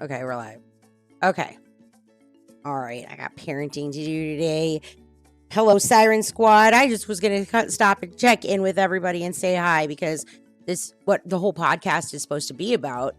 Okay, we're live. Okay. All right, I got parenting to do today. Hello, Siren Squad. I just was going to stop and check in with everybody and say hi because what the whole podcast is supposed to be about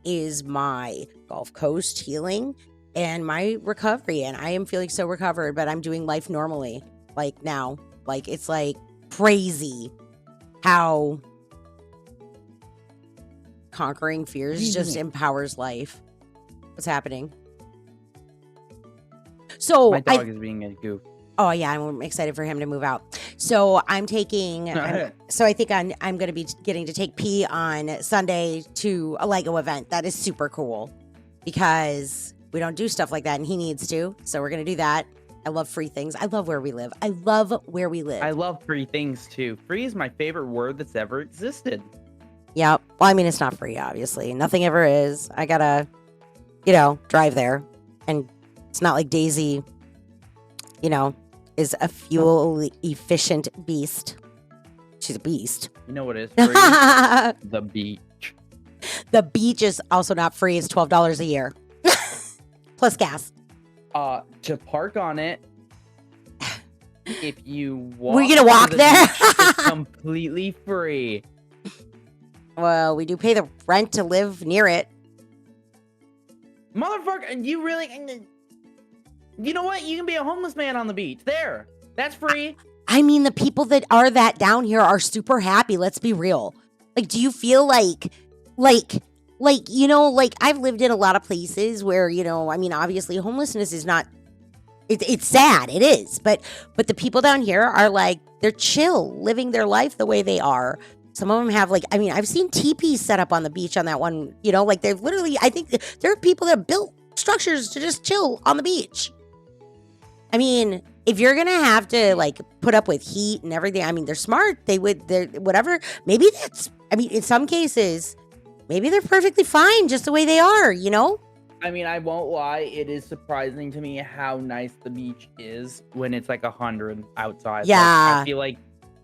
is my Gulf Coast healing and my recovery. And I am feeling so recovered, but I'm doing life normally. Like now, like it's like crazy how conquering fears just empowers life. What's happening? So my dog is being a goof. Oh yeah, I'm excited for him to move out. So I'm taking. So I think I'm going to be getting to take P on Sunday to a Lego event. That is super cool because we don't do stuff like that, and he needs to. So we're going to do that. I love free things. I love where we live. I love free things too. Free is my favorite word that's ever existed. Yeah. Well, I mean, it's not free, obviously. Nothing ever is. I gotta, drive there, and it's not like Daisy, is a fuel efficient beast. She's a beast. You know what is free? The beach. The beach is also not free. It's $12 a year. Plus gas. To park on it, if you walk. We're gonna walk there? Beach, it's completely free. Well, we do pay the rent to live near it. Motherfucker, you really... You know what? You can be a homeless man on the beach. There. That's free. I mean, the people that are that down here are super happy. Let's be real. Like, do you feel like I've lived in a lot of places where, I mean, obviously homelessness is not, it's sad. It is. But the people down here are like, they're chill, living their life the way they are. Some of them have I've seen teepees set up on the beach on that one, they've literally, I think there are people that built structures to just chill on the beach. I mean, if you're going to have to put up with heat and everything, I mean, they're smart. They're whatever. Maybe in some cases, maybe they're perfectly fine just the way they are, I mean, I won't lie. It is surprising to me how nice the beach is when it's 100 outside. Yeah. I feel like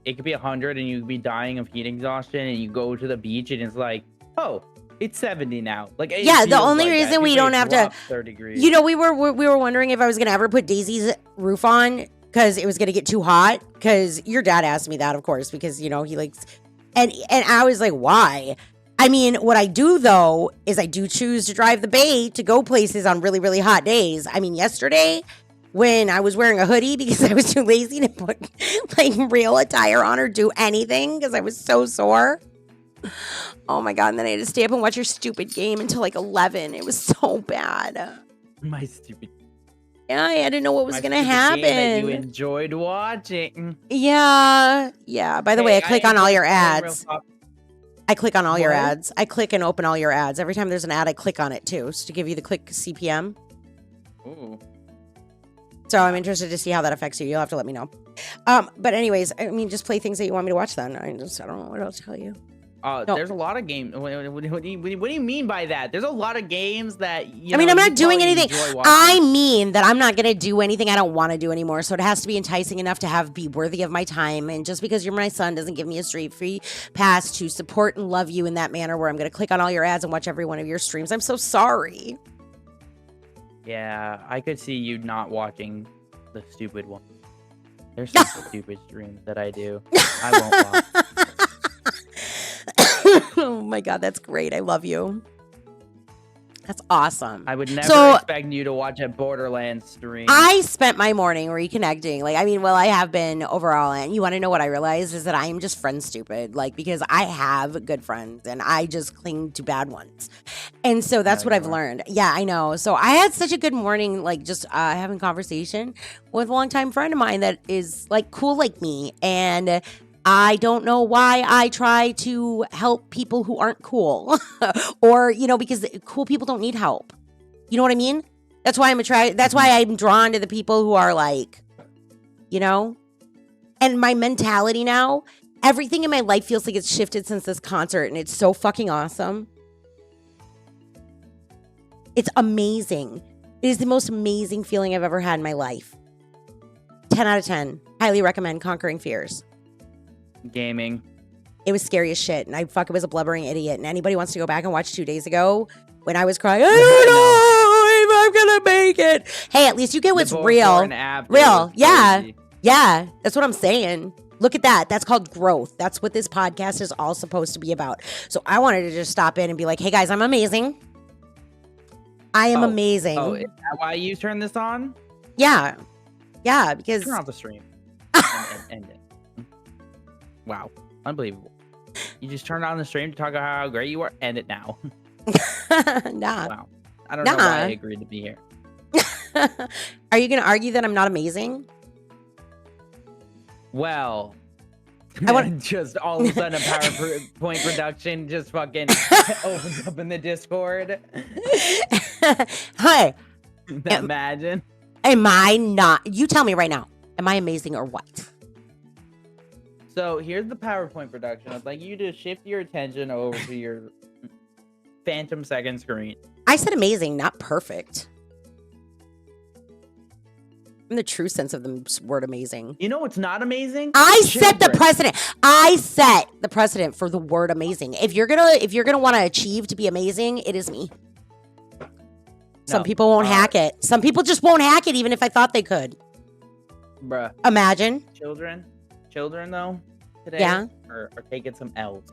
it could be 100 and you'd be dying of heat exhaustion, and you go to the beach and it's like, oh, it's 70 now. The only reason we don't have to 30 degrees. We were wondering if I was gonna ever put Daisy's roof on because it was gonna get too hot. Because your dad asked me that, of course, because he likes, and I was like, why? I mean, what I do though is I do choose to drive the bay to go places on really, really hot days. I mean, yesterday when I was wearing a hoodie because I was too lazy to put real attire on or do anything because I was so sore. Oh my God, and then I had to stay up and watch your stupid game until 11. It was so bad. My stupid. Yeah, I had to know what was going to happen. That you enjoyed watching. Yeah. By the way, I click on all your ads. I click on all your ads. I click and open all your ads. Every time there's an ad, I click on it too, so to give you the click CPM. Ooh. So I'm interested to see how that affects you. You'll have to let me know. But anyways, I mean, just play things that you want me to watch then. I don't know what else to tell you. No. There's a lot of games. What do you mean by that? There's a lot of games that I'm not doing anything. I mean that I'm not going to do anything I don't want to do anymore. So it has to be enticing enough to be worthy of my time. And just because you're my son doesn't give me a straight free pass to support and love you in that manner where I'm going to click on all your ads and watch every one of your streams. I'm so sorry. Yeah, I could see you not watching the stupid one. There's some stupid streams that I do. I won't watch. Oh my God, that's great. I love you. That's awesome. I would never expect you to watch a Borderlands stream. I spent my morning reconnecting. I have been overall. And you want to know what I realized is that I am just friend stupid. Because I have good friends and I just cling to bad ones. And so that's what I've learned. Yeah, I know. So I had such a good morning, just having conversation with a longtime friend of mine that is cool like me. And I don't know why I try to help people who aren't cool or, because cool people don't need help. You know what I mean? That's why that's why I'm drawn to the people who are and my mentality now, everything in my life feels like it's shifted since this concert, and it's so fucking awesome. It's amazing. It is the most amazing feeling I've ever had in my life. 10 out of 10. Highly recommend Conquering Fears. Gaming. It was scary as shit, and I was a blubbering idiot. And anybody wants to go back and watch 2 days ago, when I was crying, I don't know if I'm gonna make it. Hey, at least you get what's Before real. and after Real, was yeah. crazy. Yeah, that's what I'm saying. Look at that. That's called growth. That's what this podcast is all supposed to be about. So I wanted to just stop in and be like, hey guys, I'm amazing. I am amazing. Oh, is that why you turned this on? Yeah. Yeah, because Turn off the stream. and end it. Wow. Unbelievable. You just turned on the stream to talk about how great you are. End it now. nah. Wow. I don't know why I agreed to be here. Are you going to argue that I'm not amazing? Well, I want just all of a sudden a PowerPoint production just fucking opens up in the Discord. Hey, Imagine. am I not? You tell me right now. Am I amazing or what? So here's the PowerPoint production. I'd like you to shift your attention over to your phantom second screen. I said amazing, not perfect. In the true sense of the word amazing. You know what's not amazing? I set the precedent. I set the precedent for the word amazing. If you're gonna want to achieve to be amazing, it is me. Some people won't hack it. Some people just won't hack it, even if I thought they could. Bruh. Imagine. Children though, today are taking some L's.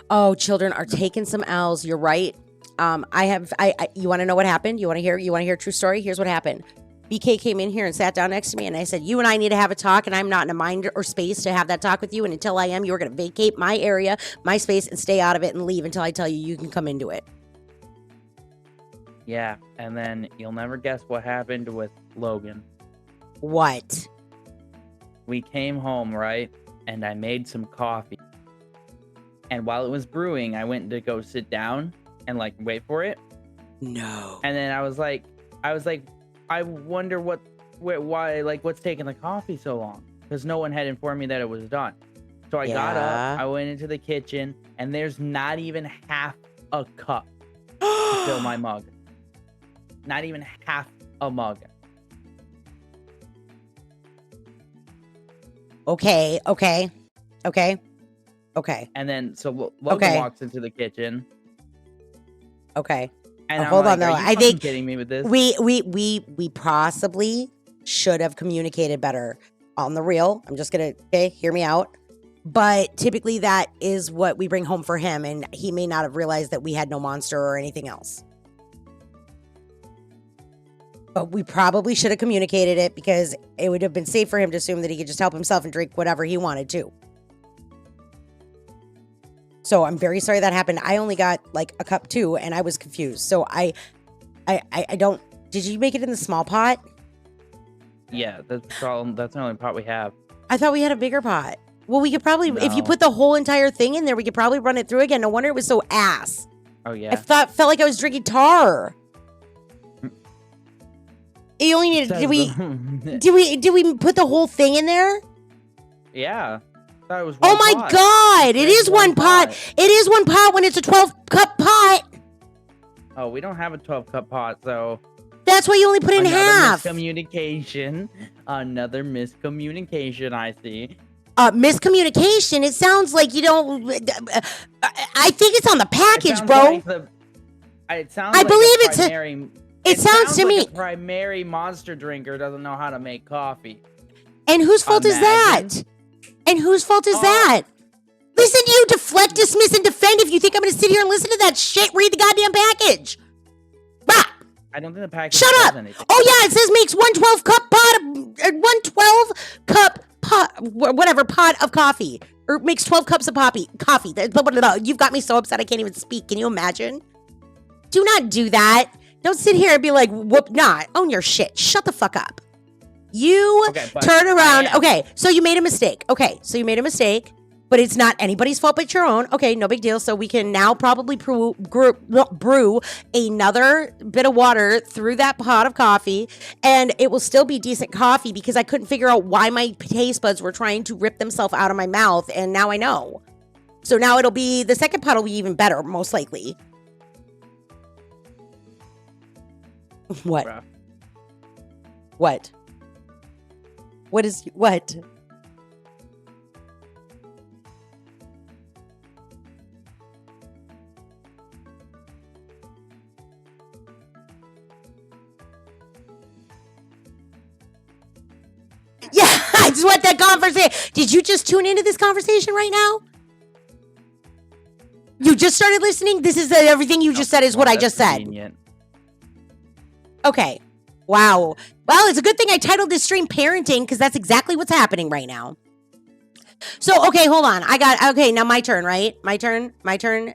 Oh, children are taking some L's. You're right. You want to know what happened? You want to hear a true story? Here's what happened. BK came in here and sat down next to me, and I said, you and I need to have a talk, and I'm not in a mind or space to have that talk with you, and until I am, you're going to vacate my area, my space, and stay out of it and leave until I tell you you can come into it. Yeah, and then you'll never guess what happened with Logan. What? We came home, right? And I made some coffee. And while it was brewing, I went to go sit down and like wait for it. No. And then I was like, I wonder why, like, what's taking the coffee so long? Because no one had informed me that it was done. So I got up, I went into the kitchen, and there's not even half a cup to fill my mug. Not even half a mug. Okay. And then, so Logan walks into the kitchen. Okay. And hold on, though. Are you fucking kidding me with this? We possibly should have communicated better on the real. I'm just gonna hear me out. But typically that is what we bring home for him, and he may not have realized that we had no monster or anything else. But we probably should have communicated it because it would have been safe for him to assume that he could just help himself and drink whatever he wanted to. So I'm very sorry that happened. I only got like a cup too, and I was confused. So I don't. Did you make it in the small pot? Yeah, that's the problem. That's the only pot we have. I thought we had a bigger pot. Well, we could probably, if you put the whole entire thing in there, we could probably run it through again. No wonder it was so ass. Oh yeah. I felt like I was drinking tar. You only needed. Did we put the whole thing in there? Yeah. I thought it was oh my god! It is one pot. It is one pot when it's a 12-cup pot. Oh, we don't have a 12-cup pot, so. That's why you only put in half. Miscommunication. Another miscommunication. I see. Miscommunication. It sounds like you don't. I think it's on the package, bro. It sounds. I believe it's a. It sounds to me. A primary monster drinker doesn't know how to make coffee. And whose fault is that? And whose fault is that? Listen, you deflect, dismiss, and defend. If you think I'm going to sit here and listen to that shit, read the goddamn package. Bah! I don't think the package. Shut up! Anything. Oh yeah, it says makes 112-cup pot, 112-cup pot, whatever pot of coffee, or makes 12 cups of coffee. You've got me so upset I can't even speak. Can you imagine? Do not do that. Don't sit here and be like, whoop, not. Own your shit. Shut the fuck up. You turn around. Okay, so you made a mistake. But it's not anybody's fault but your own. Okay, no big deal. So we can now probably brew another bit of water through that pot of coffee, and it will still be decent coffee because I couldn't figure out why my taste buds were trying to rip themselves out of my mouth, and now I know. So now it'll be, the second pot will be even better, most likely. What? Bruh. What? What? That's what the conversation. Did you just tune into this conversation right now? You just started listening? This is everything you just said is what I just said. Okay. Wow. Well, it's a good thing I titled this stream Parenting, because that's exactly what's happening right now. So, okay, hold on. Okay, now my turn, right? My turn.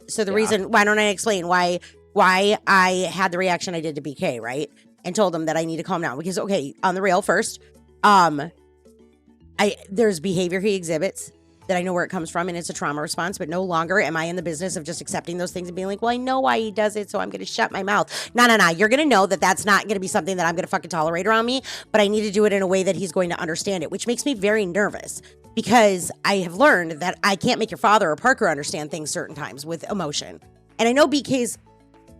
So the reason, why don't I explain why I had the reaction I did to BK, right? And told him that I need to calm down. Because, okay, on the real first, there's behavior he exhibits that I know where it comes from, and it's a trauma response, but no longer am I in the business of just accepting those things and being like, well, I know why he does it, so I'm going to shut my mouth. No. You're going to know that that's not going to be something that I'm going to fucking tolerate around me, but I need to do it in a way that he's going to understand it, which makes me very nervous, because I have learned that I can't make your father or Parker understand things certain times with emotion. And I know BK's,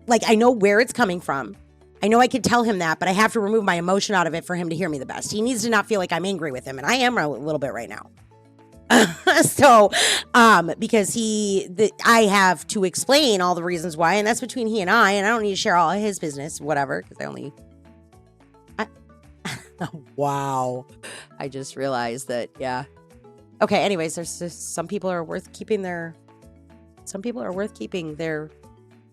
like, I know where it's coming from. I know I could tell him that, but I have to remove my emotion out of it for him to hear me the best. He needs to not feel like I'm angry with him, and I am a little bit right now. So, because I have to explain all the reasons why, and that's between he and I don't need to share all of his business, whatever, because wow. I just realized that, yeah. Okay, anyways, there's just, some people are worth keeping their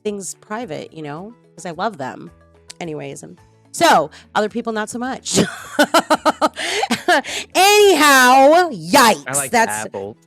things private, you know, because I love them. Anyways, so other people not so much. Anyhow, yikes. I like apples.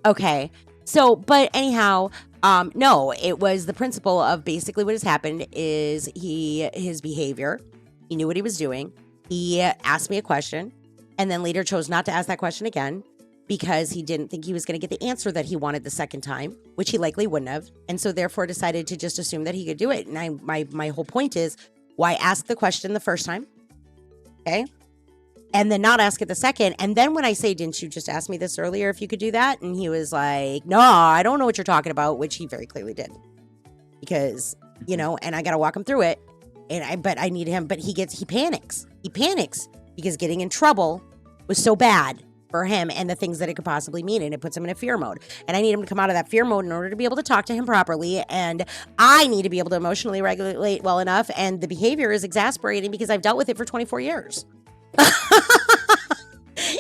Okay. So, but anyhow, no, it was the principle of basically what has happened is his behavior. He knew what he was doing. He asked me a question and then later chose not to ask that question again because he didn't think he was going to get the answer that he wanted the second time, which he likely wouldn't have. And so therefore decided to just assume that he could do it. And my whole point is, why ask the question the first time? Okay. And then not ask it the second. And then when I say, didn't you just ask me this earlier if you could do that? And he was like, no, I don't know what you're talking about, which he very clearly did. Because, you know, and I got to walk him through it. But I need him, but he panics. He panics because getting in trouble was so bad for him and the things that it could possibly mean. And it puts him in a fear mode. And I need him to come out of that fear mode in order to be able to talk to him properly. And I need to be able to emotionally regulate well enough. And the behavior is exasperating because I've dealt with it for 24 years.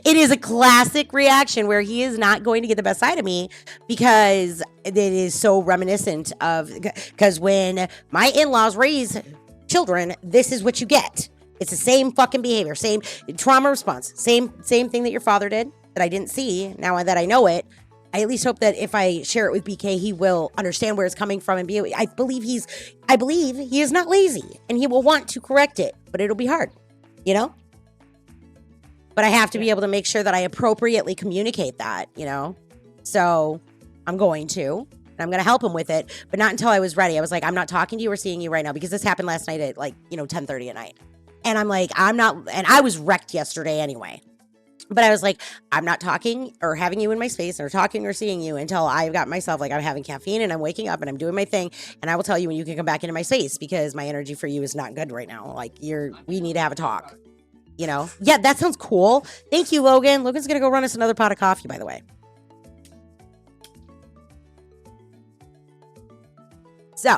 It is a classic reaction where he is not going to get the best side of me because it is so reminiscent of, because when my in-laws raise children, this is what you get. It's the same fucking behavior, same trauma response, same thing that your father did that I didn't see. Now that I know it, I at least hope that if I share it with BK, he will understand where it's coming from and be. I believe he is not lazy and he will want to correct it, but it'll be hard, you know. But I have to be able to make sure that I appropriately communicate that, you know. So I'm going to. And I'm going to help him with it, but not until I was ready. I was like, I'm not talking to you or seeing you right now because this happened last night at 10:30 at night. And I'm like, I'm not, and I was wrecked yesterday anyway. But I was like, I'm not talking or having you in my space or talking or seeing you until I've got myself, like I'm having caffeine and I'm waking up and I'm doing my thing. And I will tell you when you can come back into my space because my energy for you is not good right now. Like we need to have a talk, you know? Yeah, that sounds cool. Thank you, Logan. Logan's going to go run us another pot of coffee, by the way. So,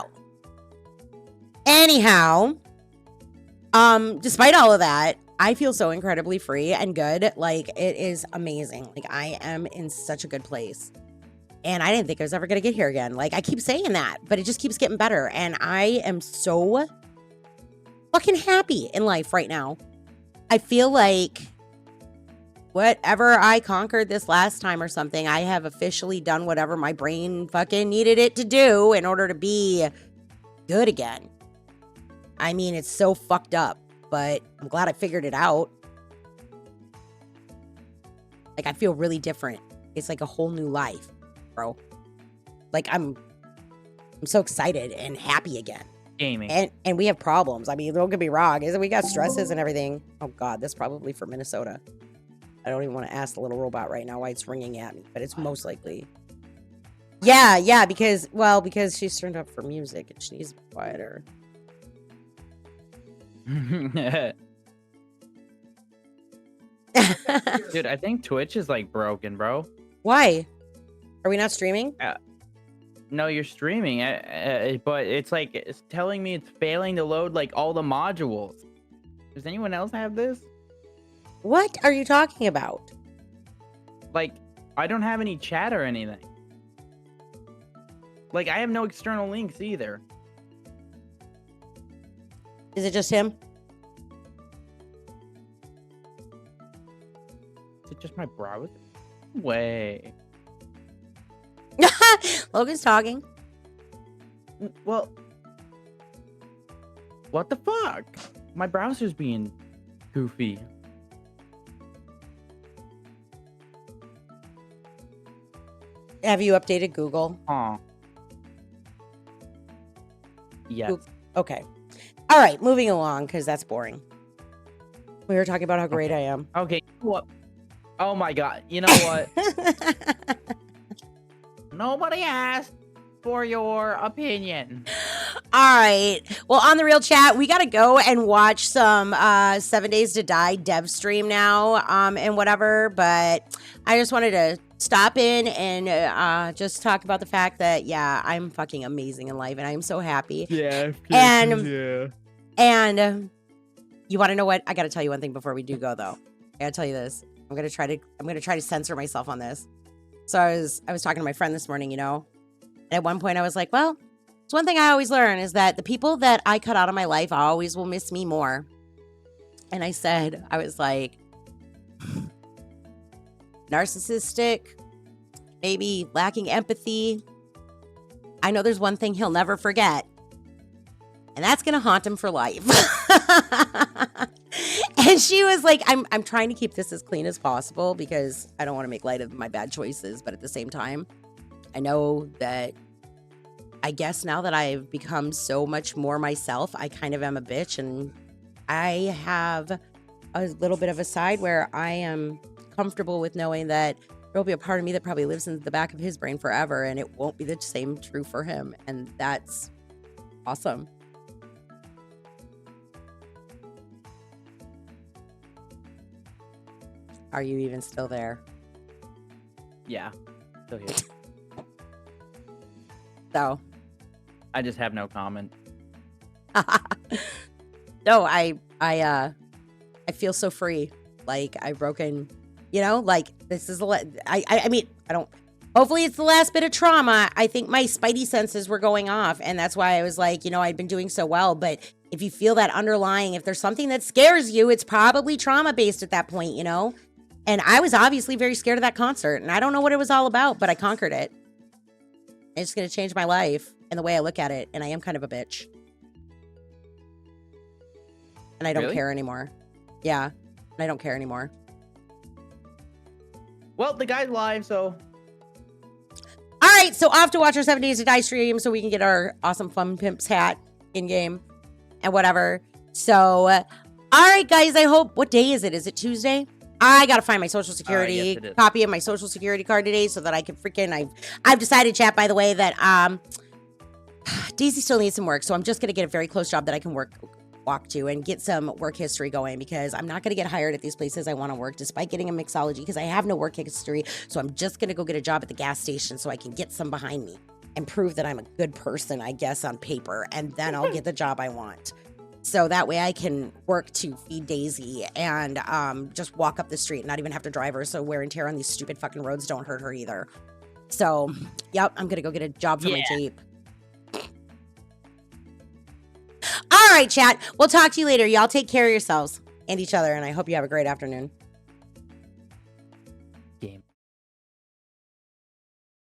anyhow, despite all of that, I feel so incredibly free and good. Like, it is amazing. Like, I am in such a good place. And I didn't think I was ever going to get here again. Like, I keep saying that, but it just keeps getting better. And I am so fucking happy in life right now. I feel like whatever I conquered this last time or something, I have officially done whatever my brain fucking needed it to do in order to be good again. I mean, it's so fucked up, but I'm glad I figured it out. Like, I feel really different. It's like a whole new life, bro. Like, I'm so excited and happy again. Gaming. And we have problems. I mean, don't get me wrong. We got stresses and everything. Oh, God, that's probably for Minnesota. I don't even want to ask the little robot right now why it's ringing at me, but it's most likely. Yeah, because she's turned up for music and she needs to be quieter. Dude, I think Twitch is like broken, bro. Why? Are we not streaming? No, you're streaming, but it's like it's telling me it's failing to load like all the modules. Does anyone else have this? What are you talking about? Like, I don't have any chat or anything. Like, I have no external links either. Is it just him? Is it just my browser? Way. Logan's talking. Well, what the fuck? My browser's being goofy. Have you updated Google? Yes. Okay. All right, moving along, because that's boring. We were talking about how great I am. Okay. What? Oh my god. You know what? Nobody asked for your opinion. All right. Well, on the real chat, we got to go and watch some 7 Days to Die dev stream now and whatever. But I just wanted to stop in and just talk about the fact that, yeah, I'm fucking amazing in life and I'm so happy. Yeah. And you want to know what? I got to tell you one thing before we do go, though. I got to tell you this. I'm going to try to censor myself on this. So I was talking to my friend this morning, you know, and at one point I was like, well, it's one thing I always learn is that the people that I cut out of my life always will miss me more. And I said, I was like, narcissistic, maybe lacking empathy. I know there's one thing he'll never forget, and that's going to haunt him for life. And she was like, I'm trying to keep this as clean as possible because I don't want to make light of my bad choices. But at the same time, I know that I guess now that I've become so much more myself, I kind of am a bitch. And I have a little bit of a side where I am comfortable with knowing that there'll be a part of me that probably lives in the back of his brain forever. And it won't be the same true for him. And that's awesome. Are you even still there? Yeah. Still here. So. I just have no comment. No, I feel so free. Like I've broken, you know, like this is I mean, I don't, hopefully it's the last bit of trauma. I think my spidey senses were going off and that's why I was like, you know, I'd been doing so well. But if you feel that underlying, if there's something that scares you, it's probably trauma based at that point, you know? And I was obviously very scared of that concert and I don't know what it was all about, but I conquered it. It's going to change my life and the way I look at it. And I am kind of a bitch. And I don't care anymore. Yeah. And I don't care anymore. Well, the guy's live, so. All right. So off to watch our 7 Days to Die stream so we can get our awesome Fun Pimps hat in game and whatever. So, all right, guys. I hope, what day is it? Is it Tuesday? I got to find my social security copy of my social security card today so that I can freaking, I've decided, chat, by the way, that Daisy still needs some work. So I'm just going to get a very close job that I can walk to and get some work history going because I'm not going to get hired at these places I want to work despite getting a mixology because I have no work history. So I'm just going to go get a job at the gas station so I can get some behind me and prove that I'm a good person, I guess, on paper. And then I'll get the job I want. So that way I can work to feed Daisy and just walk up the street and not even have to drive her. So wear and tear on these stupid fucking roads don't hurt her either. So, yep, I'm going to go get a job for my Jeep. All right, chat. We'll talk to you later. Y'all take care of yourselves and each other. And I hope you have a great afternoon.